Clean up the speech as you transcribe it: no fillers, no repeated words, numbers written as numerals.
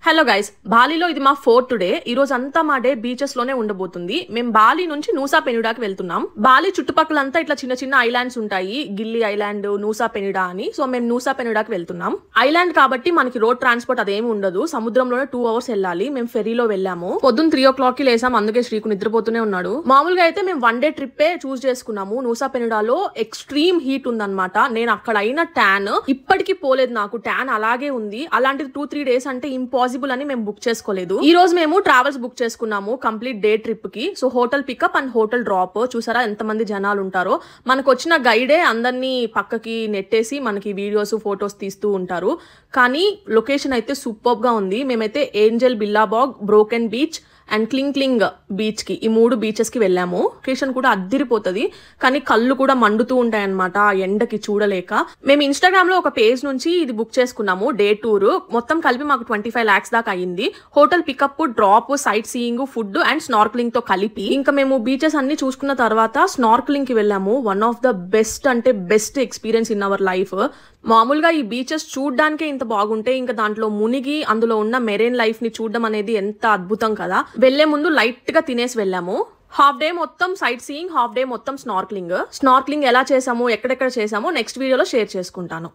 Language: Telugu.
హలో గైస్, బాలీలో ఇది మా 4th డే. ఈ రోజు అంతా మా డే బీచెస్ లోనే ఉండబోతుంది. మేము బాలి నుంచి నూసా పెనిడాకి వెళ్తున్నాం. బాలి చుట్టుపక్కలంతా ఇట్లా చిన్న చిన్న ఐలాండ్స్ ఉంటాయి, గిల్లి ఐలాండ్, నూసా పెనిడా అని. సో మేము నూసా పెనిడాకి వెళ్తున్నాం. ఐలాండ్ కాబట్టి మనకి రోడ్ ట్రాన్స్పోర్ట్ అదేమి ఉండదు. సముద్రంలోనే 2 hours వెళ్ళాలి. మేము ఫెరీలో వెళ్ళాము. పొద్దున్న 3 o'clock కి లేసాం, అందుకే శ్రీకు నిద్రపోతూనే ఉన్నాడు. మామూలుగా అయితే మేము 1 day ట్రిప్పే చూస్ చేసుకున్నాము. నూసా పెనిడాలో ఎక్స్ట్రీమ్ హీట్ ఉందన్నమాట. నేను అక్కడ అయిన ట్యాన్ ఇప్పటికీ పోలేదు, నాకు ట్యాన్ అలాగే ఉంది. అలాంటిది 2-3 days అంటే ఇంపాసిబుల్ అని మేము బుక్ చేసుకోలేదు. ఈ రోజు మేము ట్రావెల్స్ బుక్ చేసుకున్నాము కంప్లీట్ డే ట్రిప్ కి. So hotel pickup and hotel drop. చూసారా ఎంత మంది జనాలు ఉంటారో. మనకు వచ్చిన గైడే అందరినీ పక్కకి నెట్టేసి మనకి వీడియోస్ ఫొటోస్ తీస్తూ ఉంటారు. కానీ లొకేషన్ అయితే సూపర్ గా ఉంది. మేమైతే Angel Billabong, Broken Beach and Kelingking Beach కి, ఈ 3 బీచెస్ కి వెళ్ళాము. లొకేషన్ కూడా అద్దిరిపోతుంది, కానీ కళ్ళు కూడా మండుతూ ఉంటాయి అనమాట ఆ ఎండకి చూడలేక. మేము ఇన్స్టాగ్రామ్ లో ఒక పేజ్ నుంచి ఇది బుక్ చేసుకున్నాము, డే టూర్. మొత్తం కలిపి మాకు 25 lakhs దాకా అయ్యింది. Hotel pickup, drop, sightseeing, food and snorkelling తో కలిపి. ఇంకా మేము బీచెస్ అన్ని చూసుకున్న తర్వాత స్నార్క్లింగ్ కి వెళ్ళాము. వన్ ఆఫ్ ద బెస్ట్ అంటే best experience in our life. మామూలుగా ఈ బీచెస్ చూడ్డానికే ఇంత బాగుంటే ఇంకా దాంట్లో మునిగి అందులో ఉన్న మెరైన్ లైఫ్ ని చూడడం అనేది ఎంత అద్భుతం కదా. వెళ్లే ముందు లైట్ గా తినేసి వెళ్ళాము. హాఫ్ డే మొత్తం సైట్ సీయింగ్, హాఫ్ డే మొత్తం స్నార్క్లింగ్ ఎలా చేసాము, ఎక్కడెక్కడ చేసామో నెక్స్ట్ వీడియోలో షేర్ చేసుకుంటాను.